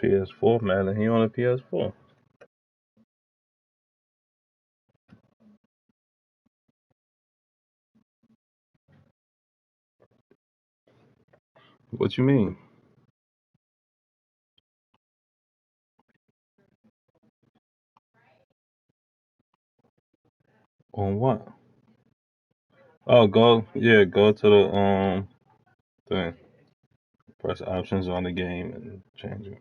PS4, Madden. He on a PS4. What you mean? On what? Oh, go to the thing. Press options on the game and change it.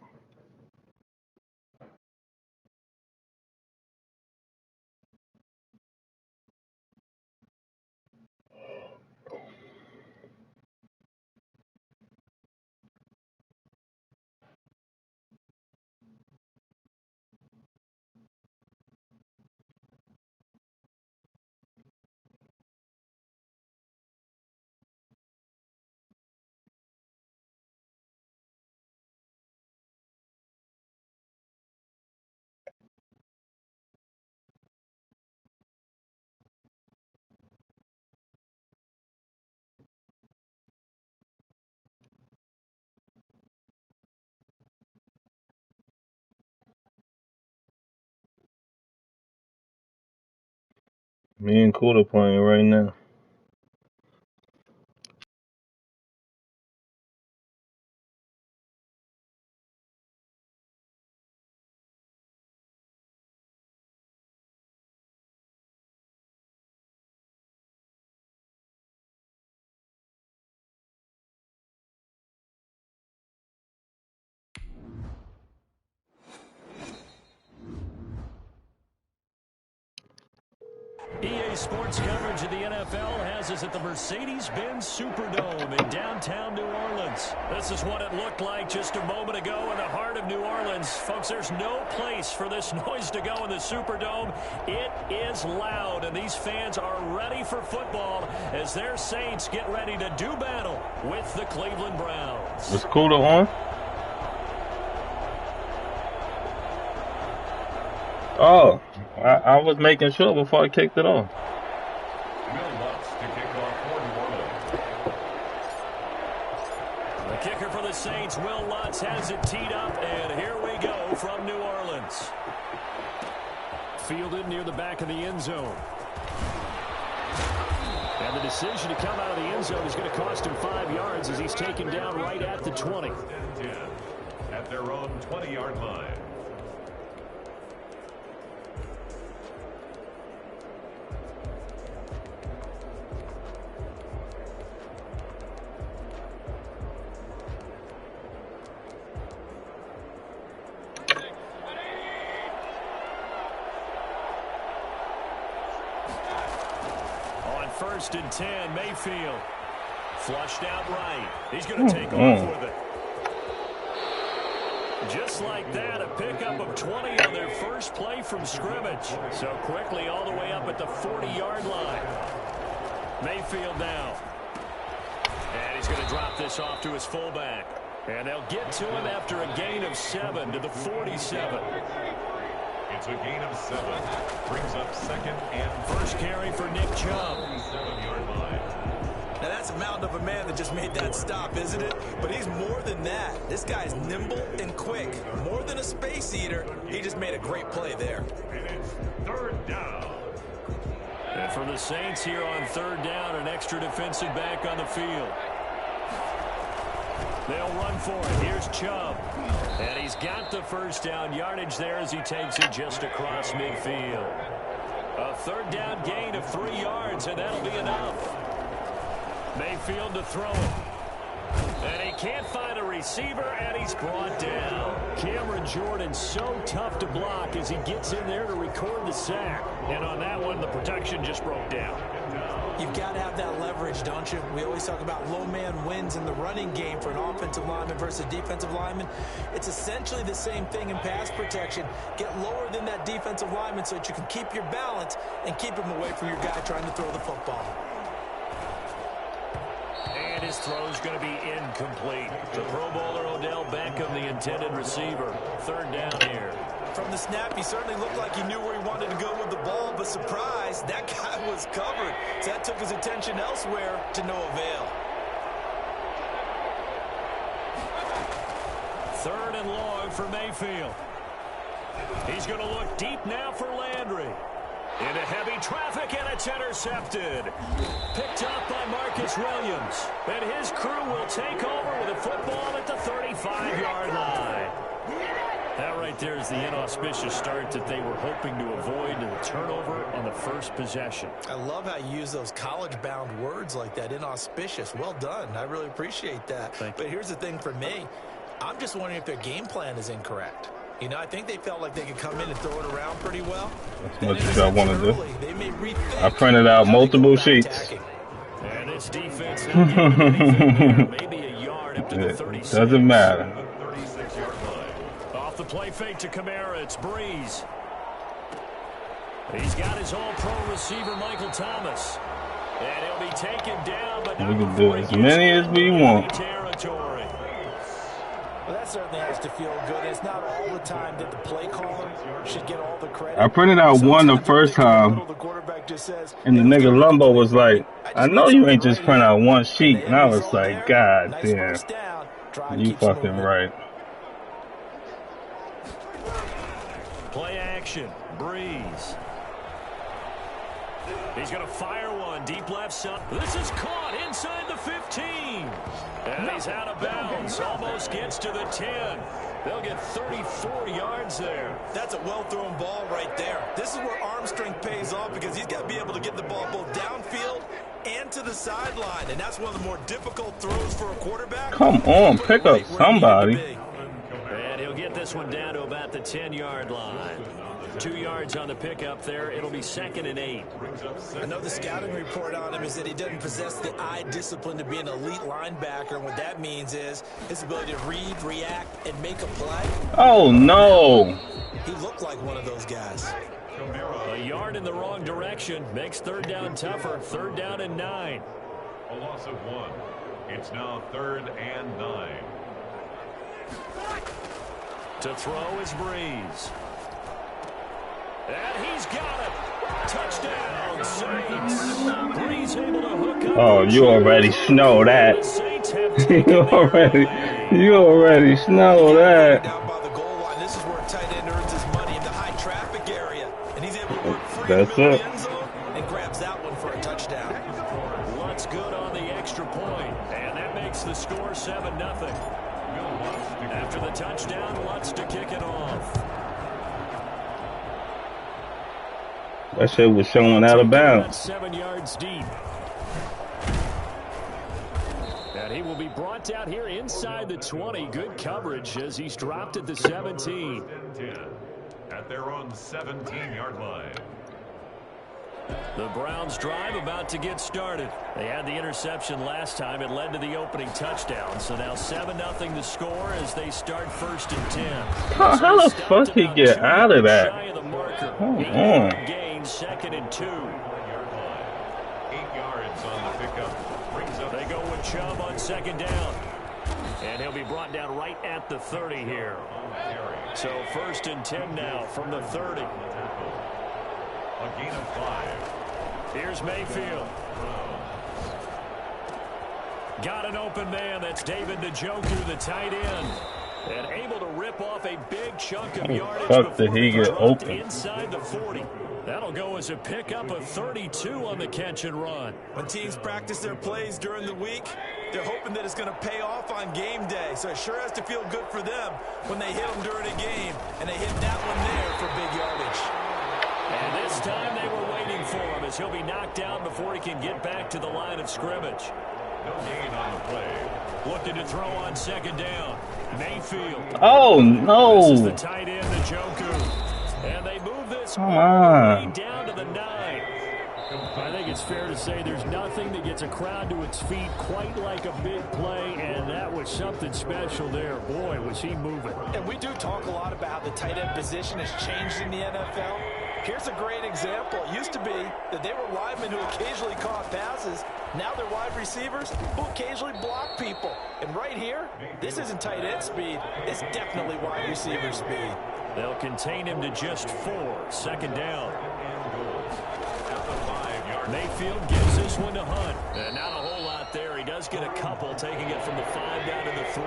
Me and Cooler playing right now. EA Sports coverage of the NFL has us at the Mercedes-Benz Superdome in downtown New Orleans. This is what it looked like just a moment ago in the heart of New Orleans. Folks, there's no place for this noise to go in the Superdome. It is loud, and these fans are ready for football as their Saints get ready to do battle with the Cleveland Browns. Is Cooler on? Oh, I was making sure before I kicked it off. The kicker for the Saints, Will Lutz, has it teed up, and here we go from New Orleans. Fielded near the back of the end zone. And the decision to come out of the end zone is going to cost him 5 yards as he's taken down right at the 20. At their own 20-yard line. First and 10, Mayfield. Flushed out right. He's going to take off with it. Just like that, a pickup of 20 on their first play from scrimmage. So quickly all the way up at the 40-yard line. Mayfield now. And he's going to drop this off to his fullback. And they'll get to him after a gain of 7 to the 47. It's a gain of 7. Brings up second and first carry for Nick Chubb. 7-yard line. Now that's a mountain of a man that just made that stop, isn't it? But he's more than that. This guy's nimble and quick. More than a space eater. He just made a great play there. And it's third down. And for the Saints here on third down, an extra defensive back on the field. They'll run for it. Here's Chubb. And he's got the first down yardage there as he takes it just across midfield. A third down gain of 3 yards, and that'll be enough. Mayfield to throw it. And he can't find a receiver, and he's brought down. Cameron Jordan so tough to block as he gets in there to record the sack. And on that one, the protection just broke down. You've got to have that leverage, don't you? We always talk about low man wins in the running game for an offensive lineman versus a defensive lineman. It's essentially the same thing in pass protection. Get lower than that defensive lineman so that you can keep your balance and keep him away from your guy trying to throw the football. And his throw's going to be incomplete. The Pro Bowler Odell Beckham, the intended receiver. Third down here. From the snap, he certainly looked like he knew where he wanted to go with the ball, but surprise, that guy was covered. So that took his attention elsewhere to no avail. 3rd and long for Mayfield. He's going to look deep now for Landry. Into heavy traffic, and it's intercepted. Picked up by Marcus Williams. And his crew will take over with a football at the 35-yard line. That right there is the inauspicious start that they were hoping to avoid, to the turnover on the first possession. I love how you use those college-bound words like that, inauspicious. Well done. I really appreciate that. But here's the thing for me. I'm just wondering if their game plan is incorrect. You know, I think they felt like they could come in and throw it around pretty well. That's much as I want to do. I printed out multiple sheets. And this defense not giving anything there. Maybe a yard up to the 36. Doesn't matter. Off the play fake to Kamara, it's Breeze. He's got his all-pro receiver, Michael Thomas. And he'll be taken down, but we can do as many as we want. Territory. Well, that certainly has to feel good. It's not all the time that the play caller should get all the credit. I printed out one the first time, and the nigga Lumbo was like, I know you ain't just print out one sheet. And I was like, God damn, you fucking right. Play action, Breeze. He's going to fire one deep left side. This is caught inside the 15. And he's out of bounds. Almost gets to the 10. They'll get 34 yards there. That's a well-thrown ball right there. This is where arm strength pays off because he's got to be able to get the ball both downfield and to the sideline. And that's one of the more difficult throws for a quarterback. Come on, pick up somebody. And he'll get this one down to about the 10-yard line. 2 yards on the pickup there. It'll be 2nd and 8. I know the scouting report on him is that he doesn't possess the eye discipline to be an elite linebacker. And what that means is his ability to read, react, and make a play. Oh, no. He looked like one of those guys. A yard in the wrong direction makes 3rd down tougher. 3rd down and 9. A loss of 1. It's now 3rd and 9. To throw is Breeze. And he's got it. Touchdown, Saints. Breeze able to hook up. Oh, you already know that. you already know that. Down by the goal line. This is where a tight end earns his money in the high traffic area. And he's able to work free That's in the it. end zone and grabs that one for a touchdown. Lutz good on the extra point. And that makes the score 7-0. After the touchdown, Lutz to kick it off. That shit was showing out of bounds. 7 yards deep. And he will be brought out here inside the 20. Good coverage as he's dropped at the 17. At their own 17-yard line. The Browns drive about to get started. They had the interception last time. It led to the opening touchdown. So now 7-0 the score as they start 1st and 10. How the fuck he get out of that? Hold on. 2nd and 2. 8 yards on the pickup. Brings up. They go with Chubb on 2nd down. And he'll be brought down right at the 30 here. So 1st and 10 now from the 30. A gain of 5. Here's Mayfield. Got an open man. That's David Njoku, the tight end. And able to rip off a big chunk of yardage. Fuck did he get open? Inside the 40. That'll go as a pickup of 32 on the catch and run. When teams practice their plays during the week, they're hoping that it's going to pay off on game day. So it sure has to feel good for them when they hit them during a game. And they hit that one there for big yardage. And this time they were waiting for him as he'll be knocked out before he can get back to the line of scrimmage. No gain on the play. Looking to throw on 2nd down. Mayfield. Oh, no. This is the tight end, Njoku. And they move this Come on. down to the 9. I think it's fair to say there's nothing that gets a crowd to its feet quite like a big play, and that was something special there. Boy, was he moving. And we do talk a lot about how the tight end position has changed in the NFL. Here's a great example. It used to be that they were linemen who occasionally caught passes. Now they're wide receivers who occasionally block people. And right here, this isn't tight end speed. It's definitely wide receiver speed. They'll contain him to just 4. 2nd down. Mayfield gives this one to Hunt. And not a whole lot there. He does get a couple, taking it from the 5 down to the 3.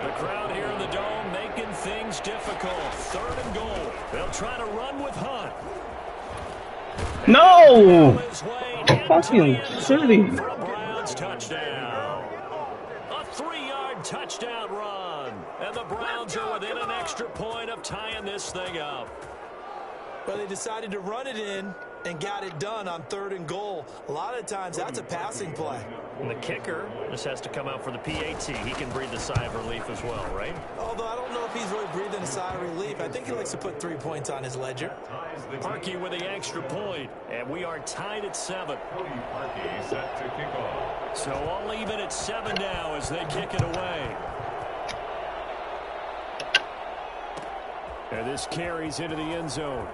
The crowd here in the things difficult. 3rd and goal. They'll try to run with Hunt. No! Fucking Shitty. shitty. For a Browns touchdown. A 3-yard touchdown run. And the Browns are within an extra point of tying this thing up. But they decided to run it in and got it done on 3rd and goal. A lot of times that's a passing play. And the kicker just has to come out for the PAT. He can breathe a sigh of relief as well, right? Although I don't know if he's really breathing a sigh of relief. I think he likes to put 3 points on his ledger. Parkey with the extra point, and we are tied at 7. Parkey set to kick off. So all even at 7 now as they kick it away. And this carries into the end zone.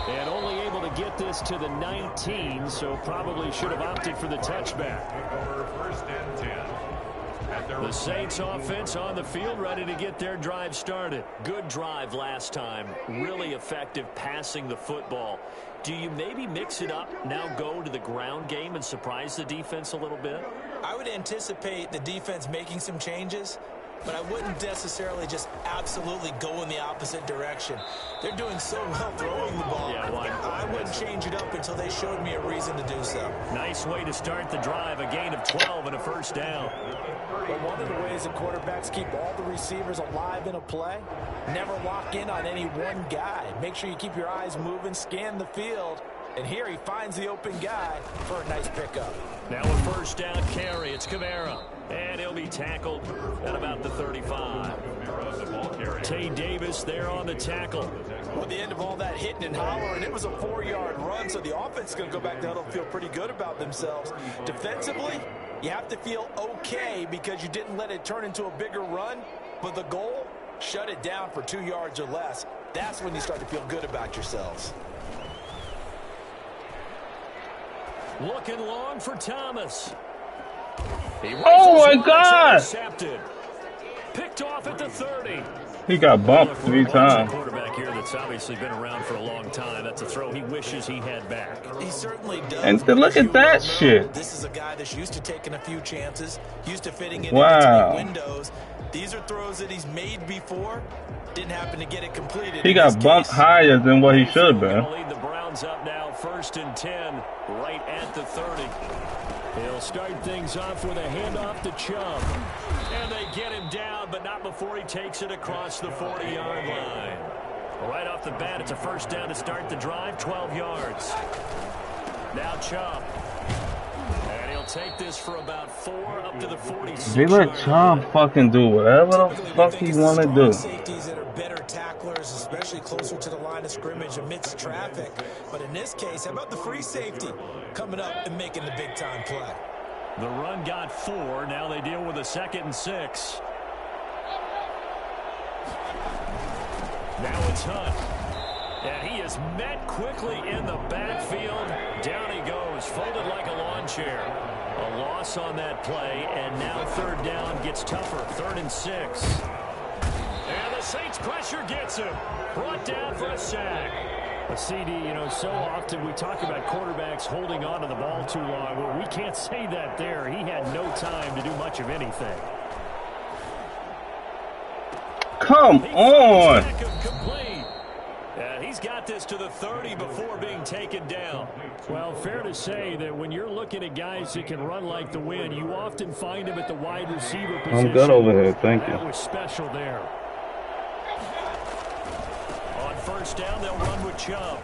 And only able to get this to the 19, so probably should have opted for the touchback. Over 1st and 10. The Saints offense on the field, ready to get their drive started. Good drive last time. Really effective passing the football. Do you maybe mix it up, now go to the ground game and surprise the defense a little bit? I would anticipate the defense making some changes, but I wouldn't necessarily just absolutely go in the opposite direction. They're doing so well throwing the ball. Yeah, I wouldn't change it up until they showed me a reason to do so. Nice way to start the drive, a gain of 12 and a 1st down. But one of the ways that quarterbacks keep all the receivers alive in a play, never lock in on any one guy. Make sure you keep your eyes moving, scan the field, and here he finds the open guy for a nice pickup. Now a 1st down carry. It's Kamara. And he'll be tackled at about the 35. Tay Davis there on the tackle. Well, the end of all that hitting and hollering, it was a 4-yard run, so the offense is going to go back to huddle and feel pretty good about themselves. Defensively, you have to feel okay because you didn't let it turn into a bigger run, but the goal, shut it down for 2 yards or less. That's when you start to feel good about yourselves. Looking long for Thomas. Oh my God! Picked off at the 30. He got bumped 3 times. Quarterback here that's obviously been around for a long time. That's a throw he wishes he had back. He certainly does. And look at that shit. This is a guy that's used to taking a few chances, used to fitting in Wow. tight windows. These are throws that he's made before. Didn't happen to get it completed. He got bumped higher than what he should have been. Lead the Browns up now, 1st and 10, right at the 30. He'll start things off with a handoff to Chubb. And they get him down, but not before he takes it across the 40-yard line. Right off the bat, it's a 1st down to start the drive, 12 yards. Now Chubb. And he'll take this for about 4 up to the 46. They let Chubb fucking do whatever the fuck he want to do. Safeties that are better tacklers, especially closer to the line of scrimmage amidst traffic. But in this case, how about the free safety coming up and making the big-time play? The run got 4. Now they deal with a 2nd and 6. Now it's Hunt. And he is met quickly in the backfield. Down he goes, folded like a lawn chair. A loss on that play, and now 3rd down gets tougher. 3rd and 6. And the Saints pressure gets him. Brought down for a sack. A CD, so often we talk about quarterbacks holding on to the ball too long. Well, we can't say that there. He had no time to do much of anything. Come on! And he's got this to the 30 before being taken down. Well, fair to say that when you're looking at guys that can run like the wind, you often find them at the wide receiver position. I'm good over here, thank you. That was special there. On 1st down, they'll run with Chubb.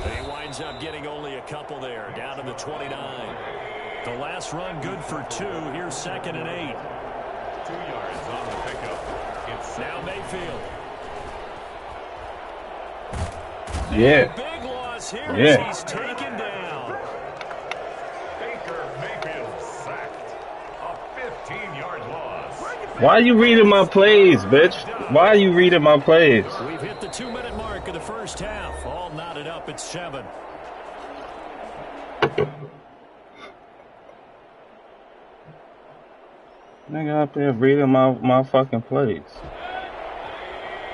And he winds up getting only a couple there, down to the 29. The last run good for 2. Here's 2nd and 8. 2 yards on the pickup. It's now Mayfield. Yeah. Big loss here Yeah. as he's taken down. Baker Mayfield sacked. A 15-yard loss. Why are you reading my plays, bitch? Why are you reading my plays? We've hit the 2-minute mark of the 1st half. All knotted up at 7. Nigga up there reading my fucking plays.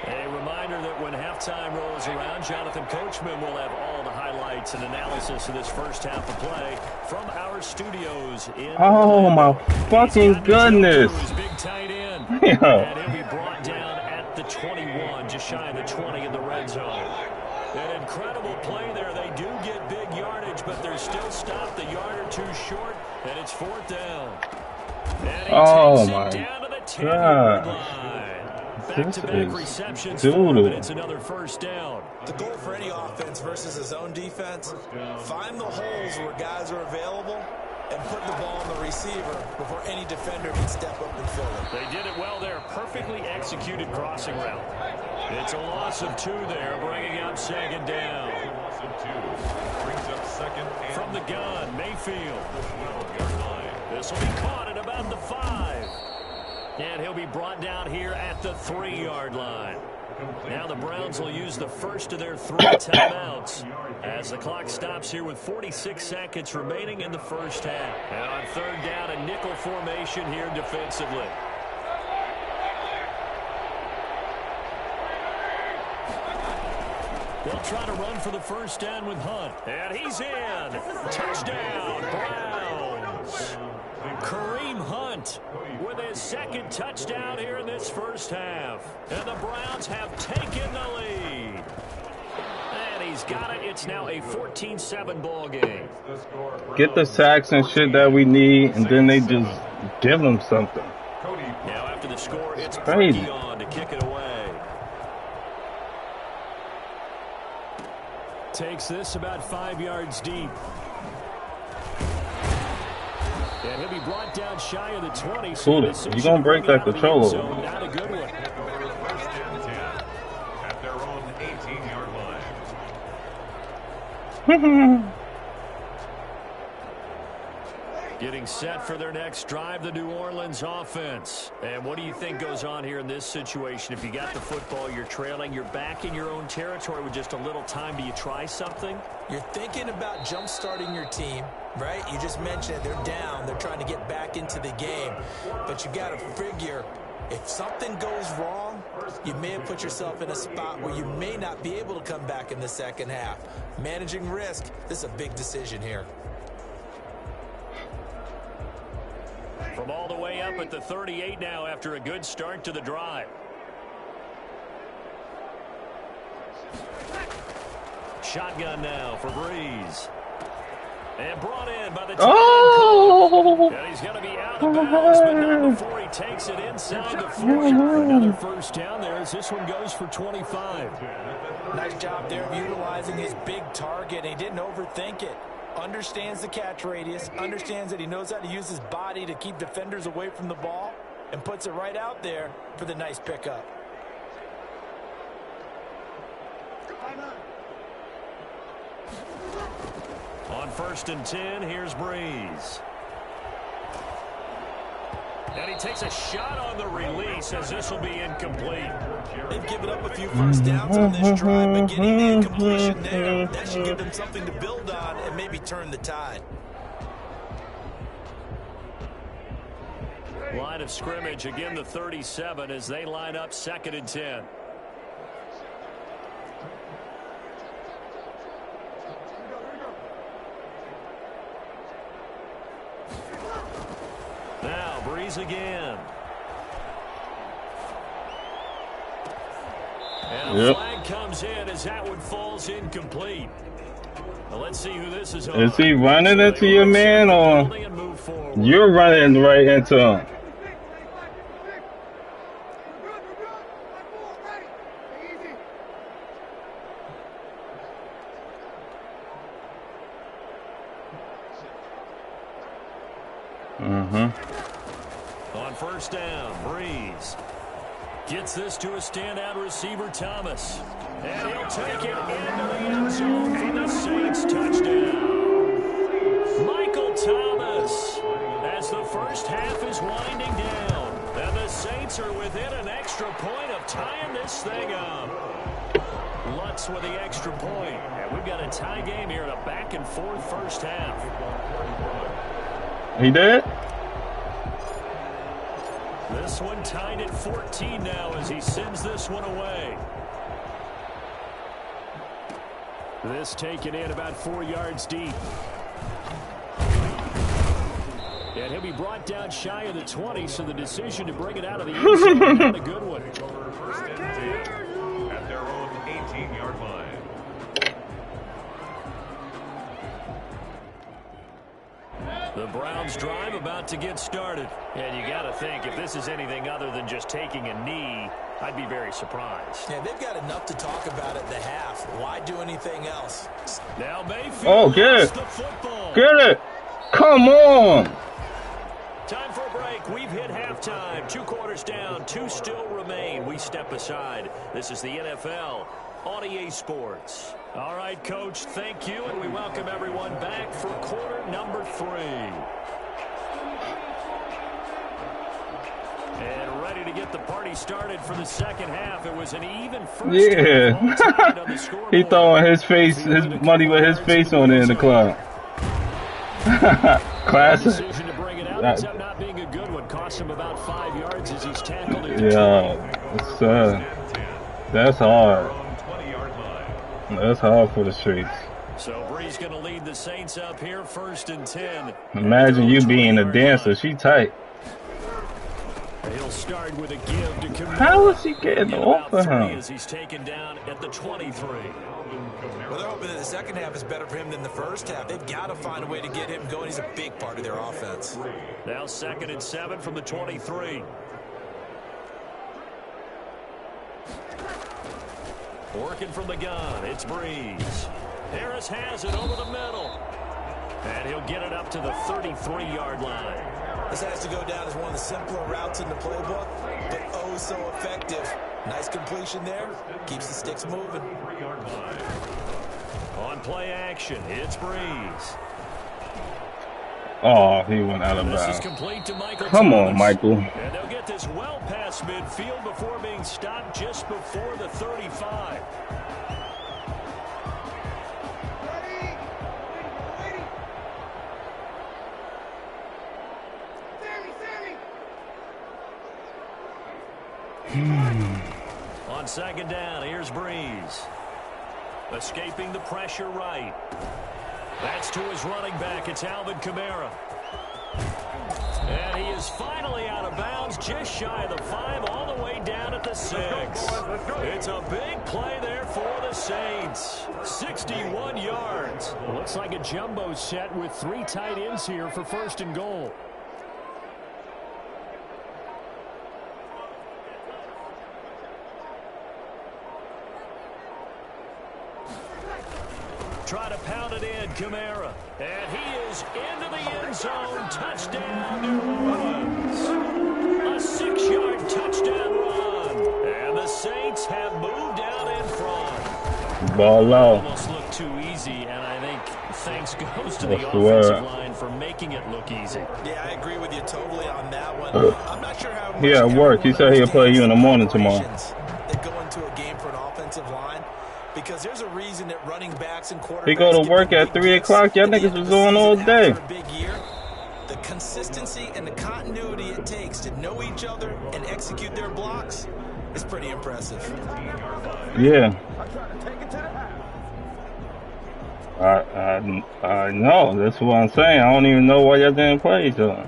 A reminder that when halftime rolls around, Jonathan Coachman will have all the highlights and analysis of this 1st half of play from our studios in Oh my fucking goodness. Big tight end. And he'll be brought down at the 21, just shy of the 20 in the red zone. An incredible play there. They do get big yardage, but they're still stopped a yard or two short, and it's 4th down. And he takes it down to the 10-yard line. Back-to-back receptions for him, and it's another 1st down. The goal for any offense versus his own defense, find the holes where guys are available and put the ball on the receiver before any defender can step up and fill it. They did it well there. Perfectly executed crossing route. It's a loss of 2 there, bringing up 2nd down. Loss of 2. Brings up 2nd and from the gun, Mayfield. This will be caught at about the 5. And he'll be brought down here at the 3-yard line. Now the Browns will use the first of their 3 timeouts as the clock stops here with 46 seconds remaining in the 1st half. And on 3rd down, a nickel formation here defensively. They'll try to run for the 1st down with Hunt. And he's in. Touchdown, Browns. Kareem Hunt with his 2nd touchdown here in this 1st half. And the Browns have taken the lead. And he's got it. It's now a 14-7 ball game. Get the sacks and shit that we need, and then they just give them something. Now after the score, it's crazy. Brady on to kick it away. Takes this about 5 yards deep. And he'll be brought down shy of the 20. So you're going to break that control over. Not a good one. 1st and 10 at their own 18-yard line. Getting set for their next drive, the New Orleans offense. And what do you think goes on here in this situation? If you got the football, you're trailing, you're back in your own territory with just a little time. Do you try something? You're thinking about jump-starting your team, right? You just mentioned it. They're down. They're trying to get back into the game. But you got to figure, if something goes wrong, you may have put yourself in a spot where you may not be able to come back in the 2nd half. Managing risk, this is a big decision here. From all the way up at the 38 now after a good start to the drive. Shotgun now for Breeze. And brought in by the and he's going to be out of bounds, but not before he takes it inside the 40. Another 1st down there as this one goes for 25. Nice job there of utilizing his big target. He didn't overthink it. Understands the catch radius, understands that he knows how to use his body to keep defenders away from the ball, and puts it right out there for the nice pickup. On 1st and 10, here's Breeze. And he takes a shot on the release as this will be incomplete. They've given up a few 1st downs on this drive, but getting the incompletion there, that should give them something to build on and maybe turn the tide. Line of scrimmage, again the 37 as they line up 2nd and 10. Now Breeze again. And a flag comes in as that one falls incomplete. Now let's see who this is on. Is he running into your man, or you're running right into him? On 1st down, Breeze gets this to a standout receiver, Thomas. And he'll take it into the end zone for the Saints touchdown. Michael Thomas, as the 1st half is winding down. And the Saints are within an extra point of tying this thing up. Lutz with the extra point. And we've got a tie game here in a back-and-forth 1st half. He did? This one tied at 14 now as he sends this one away. This taken in about 4 yards deep. And he'll be brought down shy of the 20, so the decision to bring it out of the end zone, not a good one. First and 10 at their own 18-yard line. The Browns drive about to get started. And you got to think, if this is anything other than just taking a knee, I'd be very surprised. Yeah, they've got enough to talk about at the half. Why do anything else? Now Mayfield. Oh, get it. The football. Get it. Come on. Time for a break. We've hit halftime. 2 quarters down. 2 still remain. We step aside. This is the NFL on EA Sports. All right, Coach, thank you, and we welcome everyone back for quarter number 3. And ready to get the party started for the second half. It was an even first half. He throwing his money with his face on it in the club. Classic. Decision to bring it out ends up not being a good one. Cost him about 5 yards as he's tackled it. Yeah, that's hard. That's hard for the streets. So Bree's going to lead the Saints up here, 1st and 10. Imagine you being a dancer. She tight. He'll start with a give to Camara. How is he getting off of him? As he's taken down at the 23. Well, they're hoping that the second half is better for him than the first half. They've got to find a way to get him going. He's a big part of their offense. Now 2nd and 7 from the 23. Working from the gun, it's Breeze. Harris has it over the middle. And he'll get it up to the 33-yard line. This has to go down as one of the simpler routes in the playbook, but oh so effective. Nice completion there. Keeps the sticks moving. On play action, it's Breeze. Oh, he went out of This is bounds. complete to Michael Come Thomas. on, Michael. And they'll get this well past midfield before being stopped just before the 35. On 2nd down, here's Breeze. Escaping the pressure right. That's to his running back. It's Alvin Kamara. And he is finally out of bounds, just shy of the 5, all the way down at the 6. It's a big play there for the Saints. 61 yards. Looks like a jumbo set with 3 tight ends here for 1st and goal. Try to pound it in, Kamara. And he is into the end zone. Touchdown, New Orleans. A 6-yard touchdown run. And the Saints have moved out in front. Ball low. Almost looked too easy, and I think thanks goes to the offensive line for making it look easy. Yeah, I agree with you totally on that one. I'm not sure how much He at work. He said he'll play you in the morning tomorrow. That go into a game for an offensive line. Because there's a reason that running backs and quarterbacks He go to work at 3 o'clock. Y'all niggas was on all day. Big year. The consistency and the continuity it takes to know each other and execute their blocks is pretty impressive. Yeah. I know. That's what I'm saying. I don't even know why y'all didn't play each other.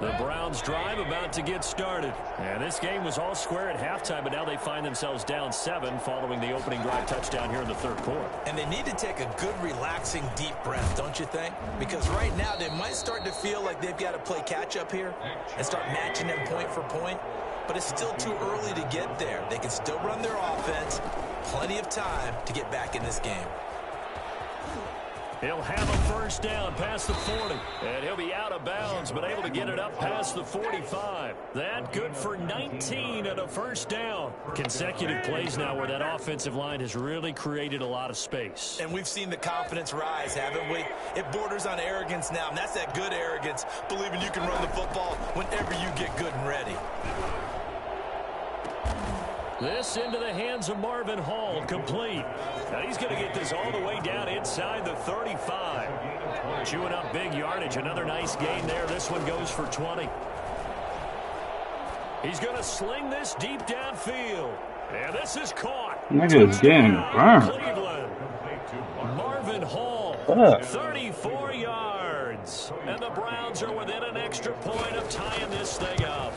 The Browns drive about to get started. And this game was all square at halftime, but now they find themselves down 7 following the opening drive touchdown here in the 3rd quarter. And they need to take a good, relaxing, deep breath, don't you think? Because right now they might start to feel like they've got to play catch-up here and start matching them point for point. But it's still too early to get there. They can still run their offense. Plenty of time to get back in this game. He'll have a 1st down past the 40. And he'll be out of bounds, but able to get it up past the 45. That good for 19 and a 1st down. Consecutive plays now where that offensive line has really created a lot of space. And we've seen the confidence rise, haven't we? It borders on arrogance now, and that's that good arrogance, believing you can run the football whenever you get good and ready. This into the hands of Marvin Hall, complete. Now he's going to get this all the way down inside the 35. Chewing up big yardage. Another nice gain there. This one goes for 20. He's going to sling this deep downfield. And this is caught. Nigga's getting burned. Cleveland. Marvin Hall fuck? 34 yards. And the Browns are within an extra point of tying this thing up.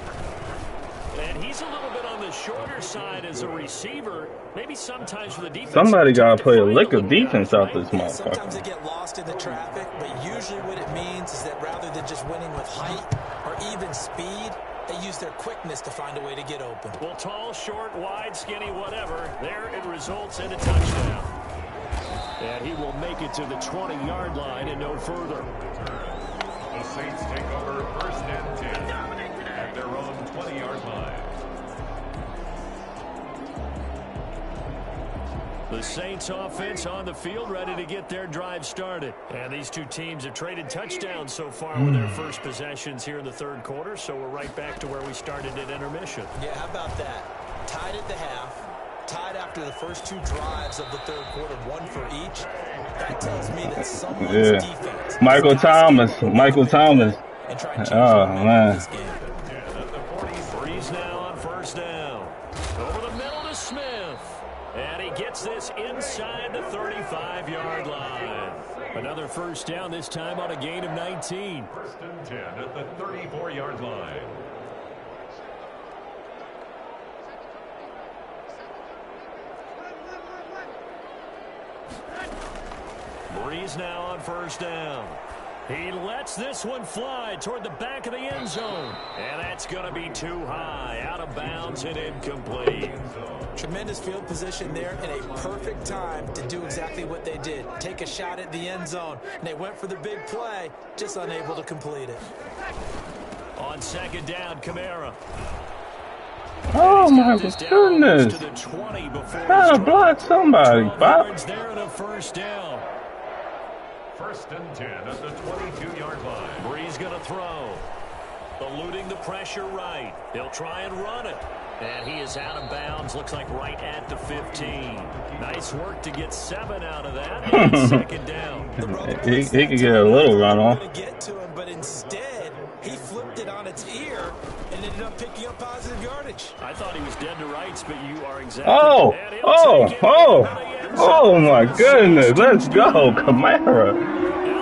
And he's a little bit on the shorter side as a receiver. Maybe sometimes for the defense. Somebody got to play a lick of defense out this motherfucker. Sometimes they get lost in the traffic, but usually what it means is that rather than just winning with height or even speed, they use their quickness to find a way to get open. Well, tall, short, wide, skinny, whatever. There it results in a touchdown. And he will make it to the 20-yard line and no further. The Saints take over 1st and 10 at their own 20-yard line. The Saints offense on the field ready to get their drive started. And these two teams have traded touchdowns so far with their first possessions here in the third quarter, so we're right back to where we started at intermission. Yeah, how about that? Tied at the half, tied after the first two drives of the third quarter, one for each. That tells me that someone's defense. Michael Thomas. Oh, man. Breeze now on 1st down. Over the middle to Smith. And he gets this inside the 35-yard line. Another 1st down, this time on a gain of 19. 1st and 10 at the 34-yard line. Breeze now on 1st down. He lets this one fly toward the back of the end zone. And that's going to be too high. Out of bounds and incomplete. Tremendous field position there and a perfect time to do exactly what they did. Take a shot at the end zone. And they went for the big play, just unable to complete it. On 2nd down, Kamara. Oh my goodness. Gotta block somebody, Bob. There and a 1st down. 1st and 10 at the 22-yard line. Breeze going to throw. Eluding the pressure right. He'll try and run it. And he is out of bounds. Looks like right at the 15. Nice work to get 7 out of that. And 2nd down. He could get a little run off. But instead, he flipped it on its ear and ended up picking up positive yardage. I thought he was dead to rights, but you are exactly. Oh my goodness. Let's go, Kamara.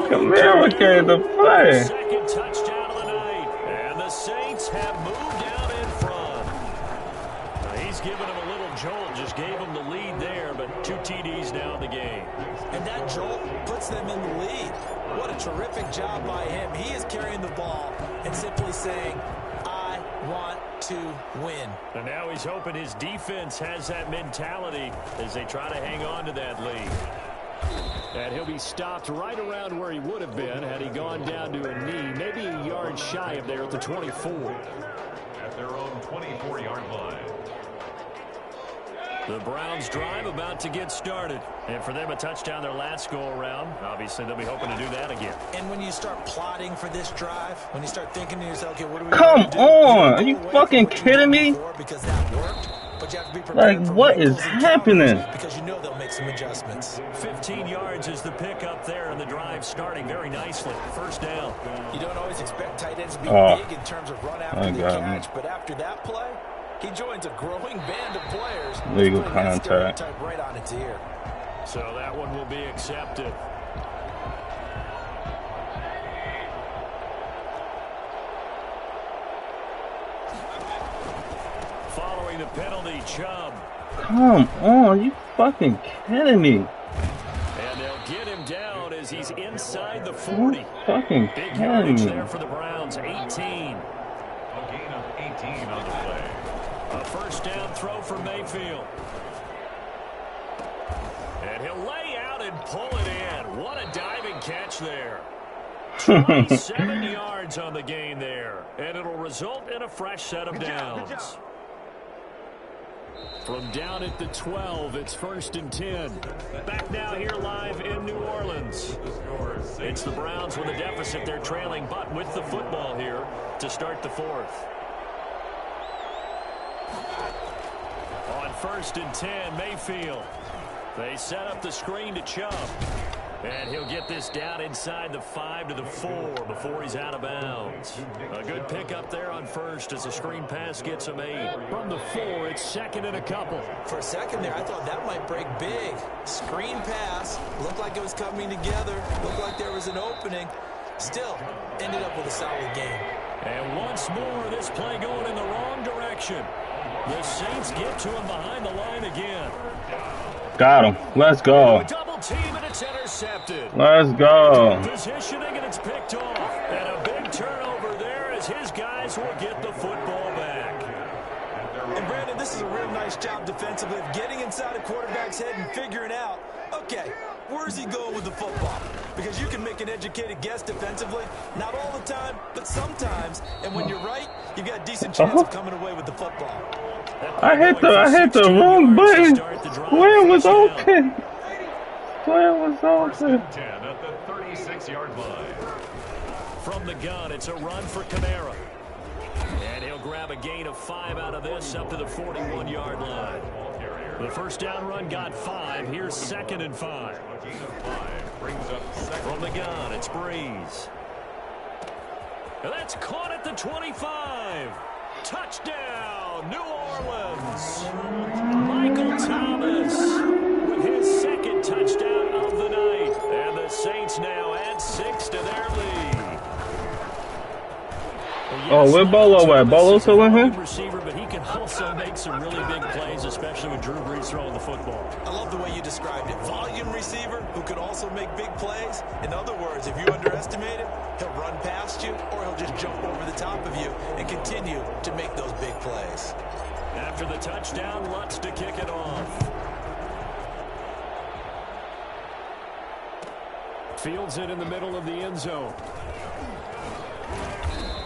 Kamara came to play. 2nd touchdown of the night. And the Saints have moved out in front. He's given him a little jolt, just gave him the lead there, but 2 TDs now in the game. And that jolt puts them in the lead. What a terrific job by him. He is carrying the ball and simply saying, I want to win. And now he's hoping his defense has that mentality as they try to hang on to that lead. And he'll be stopped right around where he would have been had he gone down to a knee, maybe a yard shy of there at the 24. At their own 24-yard line. The Browns drive about to get started. And for them, a touchdown their last go-around. Obviously, they'll be hoping to do that again. And when you start plotting for this drive, when you start thinking to yourself, okay, what do we Come do? on. Are you fucking kidding me? Because that worked, but you have to be prepared Like, what is happening? because you know they'll make some adjustments. 15 yards is the pickup there, and the drive starting very nicely. 1st down. You don't always expect tight ends to be big in terms of run after the catch, but after that play, he joins a growing band of players. Legal contact. Right on its ear. So that one will be accepted. Following the penalty, Chubb. Come on, are you fucking kidding me? And they'll get him down as he's inside the 40. Fucking Big kidding yardage me. there for the Browns, 18. A gain of 18 on the play. A 1st down throw for Mayfield. And he'll lay out and pull it in. What a diving catch there. 27 yards on the gain there. And it'll result in a fresh set of downs. From down at the 12, it's 1st and 10. Back now here live in New Orleans. It's the Browns with a deficit. They're trailing, but with the football here to start the 4th. On 1st and 10, Mayfield. They set up the screen to Chubb. And he'll get this down inside the 5 to the 4 before he's out of bounds. A good pickup there on first as the screen pass gets him 8. From the 4, it's second and a couple. For a second there, I thought that might break big. Screen pass. Looked like it was coming together. Looked like there was an opening. Still, ended up with a solid game. And once more, this play going in the wrong direction. The Saints get to him behind the line again. Got him. Let's go. Double team and it's intercepted. Let's go. Positioning and it's picked off. And a big turnover there as his guys will get the football back. And Brandon, this is a real nice job defensively of getting inside a quarterback's head and figuring out, okay, where's he going with the football? Because you can make an educated guess defensively, not all the time, but sometimes. And when you're right, you've got a decent chance of coming away with the football. I hit the wrong button. Where was open? Where was open? 10 at the 36-yard line. From the gun, it's a run for Kamara. And he'll grab a gain of 5 out of this up to the 41-yard line. The first down run got 5. Here's second and 5. From the gun, it's Breeze. And that's caught at the 25. Touchdown, New Orleans. Michael Thomas with his second touchdown of the night. And the Saints now add 6 to their lead. Oh, where Bolo at? Bolo still in here? Receiver, but he can also make some really big plays, especially with Drew Brees throwing the football. I love the way you described it. Volume receiver who can also make big plays. In other words, if you underestimate him, he'll run past you or he'll just jump over the top of you and continue to make those big plays. After the touchdown, Lutz to kick it off. Fields it in the middle of the end zone.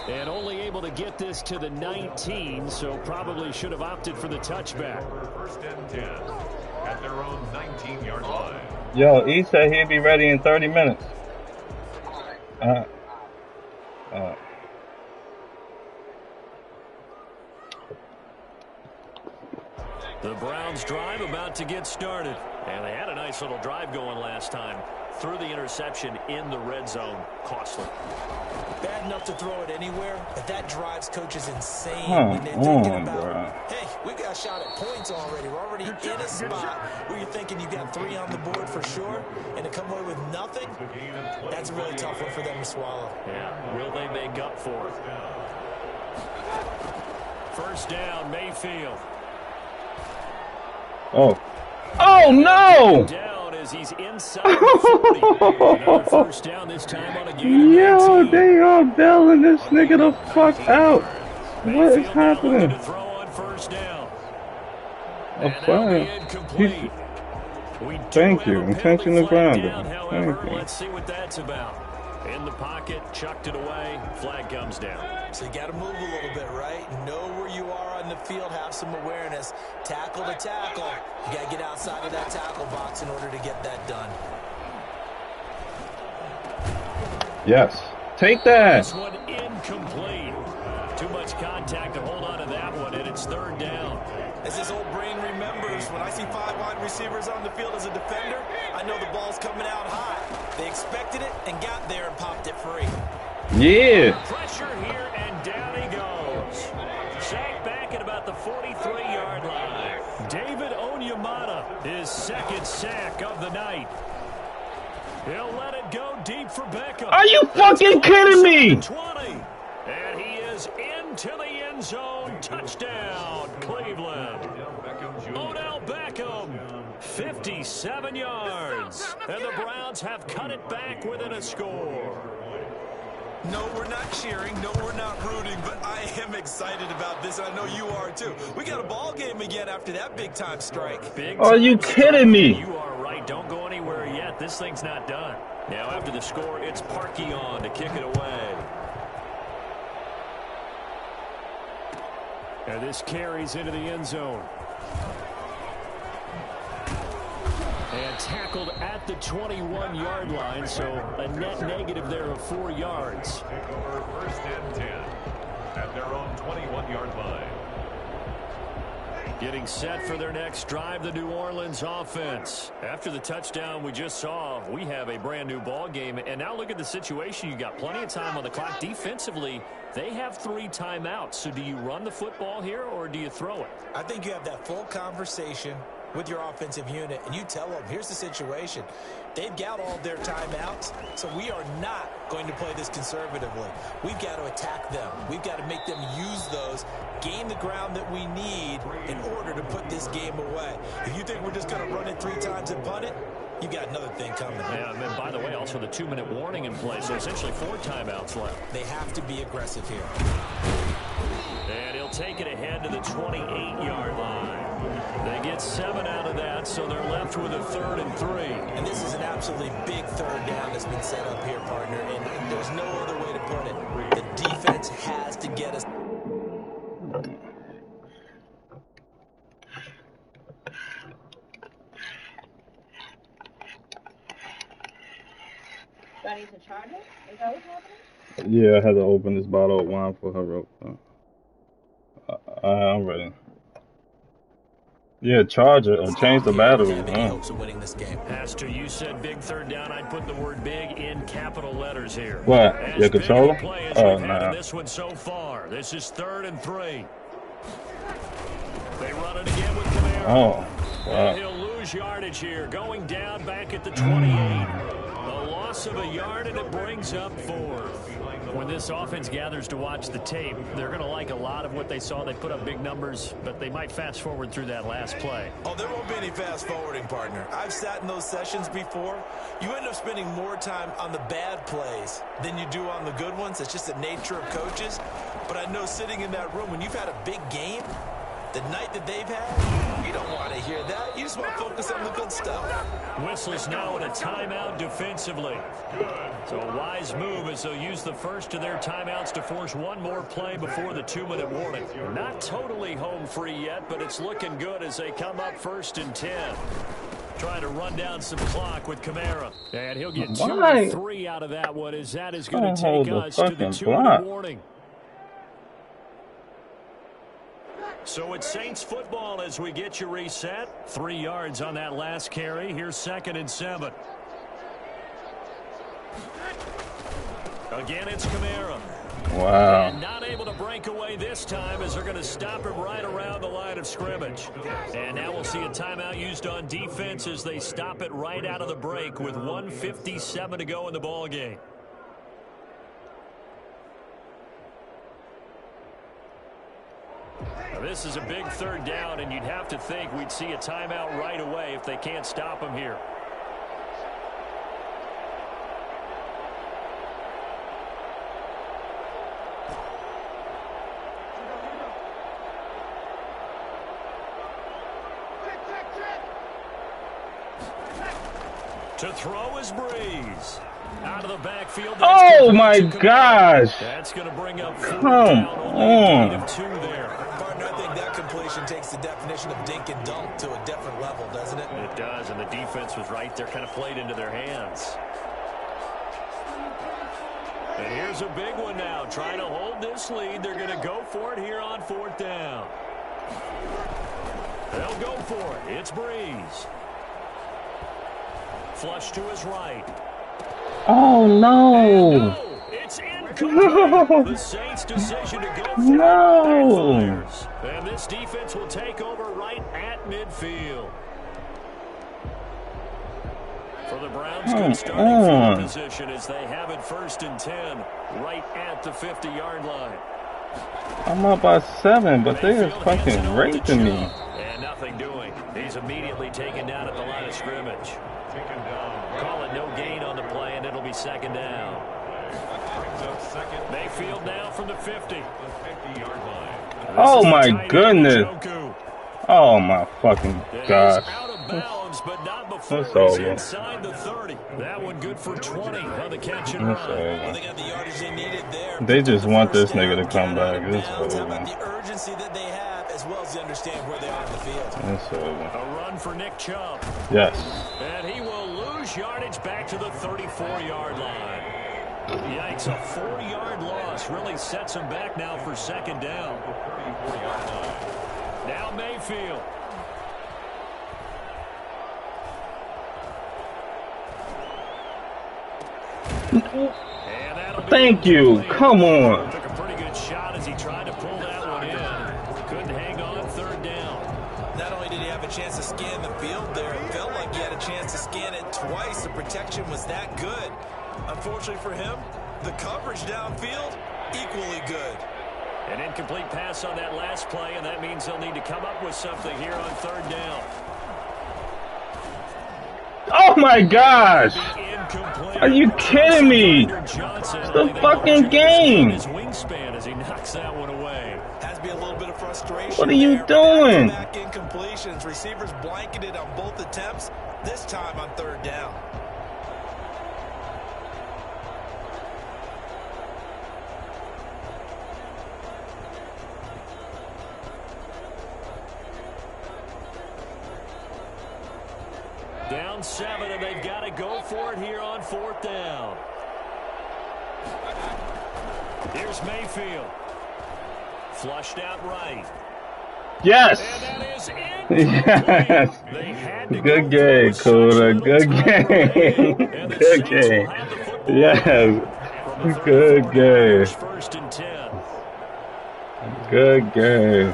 And only able to get this to the 19, so probably should have opted for the touchback. First and 10 at their own 19-yard line. Yo, he said he'd be ready in 30 minutes. The Browns drive about to get started. And they had a nice little drive going last time. Threw the interception in the red zone. Costly. Bad enough to throw it anywhere, but that drives coaches insane when they're thinking about, hey, we got a shot at points already. We're already in a spot where you're thinking you got 3 on the board for sure, and to come away with nothing, that's a really tough one for them to swallow. Yeah, will they make up for it? First down, Mayfield. Oh. Oh, no! Down as he's inside the 40. Another first down this time on a game. Yo, they are bailing this nigga the fuck out. What is happening? To throw on first down. I'm fine. Thank you. Intentional grounding. Thank you. Let's see what that's about. In the pocket, chucked it away, flag comes down. So you got to move a little bit, right? Know where you are on the field, have some awareness. Tackle to tackle. You got to get outside of that tackle box in order to get that done. Yes. Take that. This one incomplete. Too much contact to hold on to that one, and it's third down. As this old brain remembers, when I see 5 wide receivers on the field as a defender, I know the ball's coming out high. They expected it and got there and popped it free. Yeah. Pressure here, and down he goes. Sacked back at about the 43-yard line. David Onyemata, his second sack of the night. He'll let it go deep for Beckham. Are you fucking kidding me? 20. And he is into the end zone. Touchdown, Cleveland. Odell Beckham, 57 yards. And the Browns have cut it back within a score. No, we're not cheering. No, we're not rooting. But I am excited about this, and I know you are too. We got a ball game again after that big-time strike. Are you kidding me? You are right. Don't go anywhere yet. This thing's not done. Now, after the score, it's Parkey on to kick it away. And this carries into the end zone. And tackled at the 21-yard line, so a net negative there of 4 yards. Take over first and 10 at their own 21-yard line. Getting set for their next drive, the New Orleans offense. After the touchdown we just saw, we have a brand new ball game. And now look at the situation. You got plenty of time on the clock. Defensively, they have 3 timeouts. So do you run the football here or do you throw it? I think you have that full conversation with your offensive unit, and you tell them, here's the situation. They've got all their timeouts, so we are not going to play this conservatively. We've got to attack them. We've got to make them use those, gain the ground that we need in order to put this game away. If you think we're just going to run it 3 times and punt it, you got another thing coming. Yeah, and then, by the way, also the 2-minute warning in place, so essentially 4 timeouts left. They have to be aggressive here. And he'll take it ahead to the 28-yard line. They get 7 out of that, so they're left with a 3rd and 3. And this is an absolutely big 3rd down that's been set up here, partner, and there's no other way to put it. The defense has to get us. Do I need to charge it? Is that what's happening? Yeah, I had to open this bottle of wine for her real quick. I'm ready. Yeah, charge it or change the battery. Pastor, you said big 3rd down. I'd put the word big in capital letters here. What? As Your controller? Oh, no. This one so far. This is 3rd and 3. They run it again with Camaro. Oh, wow. And he'll lose yardage here. Going down back at the 28. A loss of a yard, and it brings up 4. When this offense gathers to watch the tape, they're going to like a lot of what they saw. They put up big numbers, but they might fast forward through that last play. Oh, there won't be any fast forwarding, partner. I've sat in those sessions before. You end up spending more time on the bad plays than you do on the good ones. It's just the nature of coaches. But I know sitting in that room, when you've had a big game, the night that they've had, you don't want to hear that. You just want to focus on the good stuff. Whistles now in a timeout defensively. So a wise move as they'll use the first of their timeouts to force one more play before the 2-minute warning. Not totally home free yet, but it's looking good as they come up 1st and 10. Trying to run down some clock with Camara. And he'll get 2 or 3 out of that one as that is going to take us to the 2-minute warning. So it's Saints football as we get you reset. 3 yards on that last carry. Here's 2nd and 7. Again, it's Camara. Wow. And not able to break away this time as they're going to stop him right around the line of scrimmage. And now we'll see a timeout used on defense as they stop it right out of the break with 1:57 to go in the ball game. This is a big 3rd down, and you'd have to think we'd see a timeout right away if they can't stop him here. To throw is Breeze. Out of the backfield. Oh my gosh. That's going to bring up 4 Come on. 2 there. Partner, I think that completion takes the definition of dink and dunk to a different level, doesn't it? It does, and the defense was right there, kind of played into their hands. And here's a big one now. Trying to hold this lead. They're going to go for it here on 4th down. They'll go for it. It's Breeze. Flush to his right. Oh, no. It's incomplete. The Saints' decision to go for No. And this defense will take over right at midfield. For the Browns, good starting field position as they have it 1st and 10 right at the 50-yard line. I'm up by 7, but they are fucking raping me. And nothing doing. He's immediately taken down at the line of scrimmage. Call it no gain on the play, and it'll be 2nd down. Mayfield now from the 50. Oh my goodness. Oh my fucking gosh. Out of bounds, but not before That's he's over. inside the 30. That one good for 20 on the catch and That's run. over. They got the yardage they needed there. They just want this nigga to come back. It's How about over. the urgency that they have as well as they understand where they are on the field? It's over. A run for Nick Chubb. Yes. And he will lose yardage back to the 34-yard line. Yikes, a 4-yard loss really sets him back now for 2nd down. Now Mayfield. Thank you. Come on. Took a pretty good shot as he tried to pull that one in. Couldn't hang on third down. Not only did he have a chance to scan the field there, it felt like he had a chance to scan it twice. The protection was that good. Unfortunately for him, the coverage downfield, equally good. An incomplete pass on that last play, and that means they'll need to come up with something here on third down. Oh my gosh! Are you kidding me? It's the fucking game. His wingspan as he knocks that one away. Has to be a little bit of frustration. What are you doing? Back incompletions. Receivers blanketed on both attempts. This time on third down. Down 7, and they've got to go for it here on fourth down. Here's Mayfield. Flushed out right. Yes. And that is Yes. Good game, Coda. Good game. Good game. Yes. Good game. First and 10. Good game.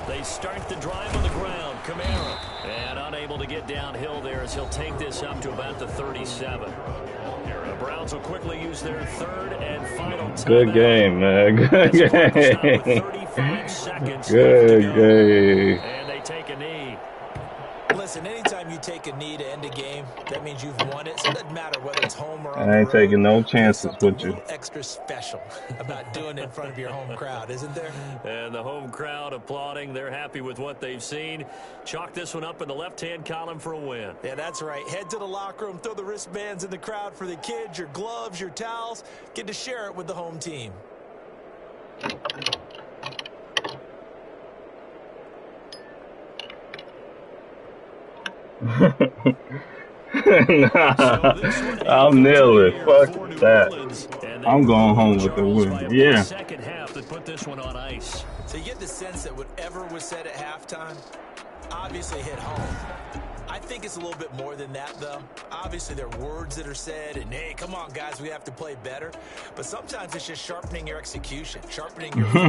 They start the drive on the ground. Kamara. And unable to get downhill there as he'll take this up to about the 37. The Browns will quickly use their third and final time. Good game, man. Good game. 35 seconds Good game. and they take a knee. Listen, anytime you take a knee to end a game, that means you've won it. So it doesn't matter whether it's home or on the I ain't road. taking no chances with you. Extra special about doing it in front of your home crowd, isn't there? And the home crowd applauding. They're happy with what they've seen. Chalk this one up in the left-hand column for a win. Yeah, that's right. Head to the locker room, throw the wristbands in the crowd for the kids, your gloves, your towels. Get to share it with the home team. Nah, I'll nail it. Fuck that. I'm going home with the win. Yeah. Second half that put this one on ice. So you get the sense that whatever was said at halftime obviously hit home. I think it's a little bit more than that, though. Obviously, there are words that are said, and, hey, come on, guys, we have to play better. But sometimes it's just sharpening your execution, sharpening your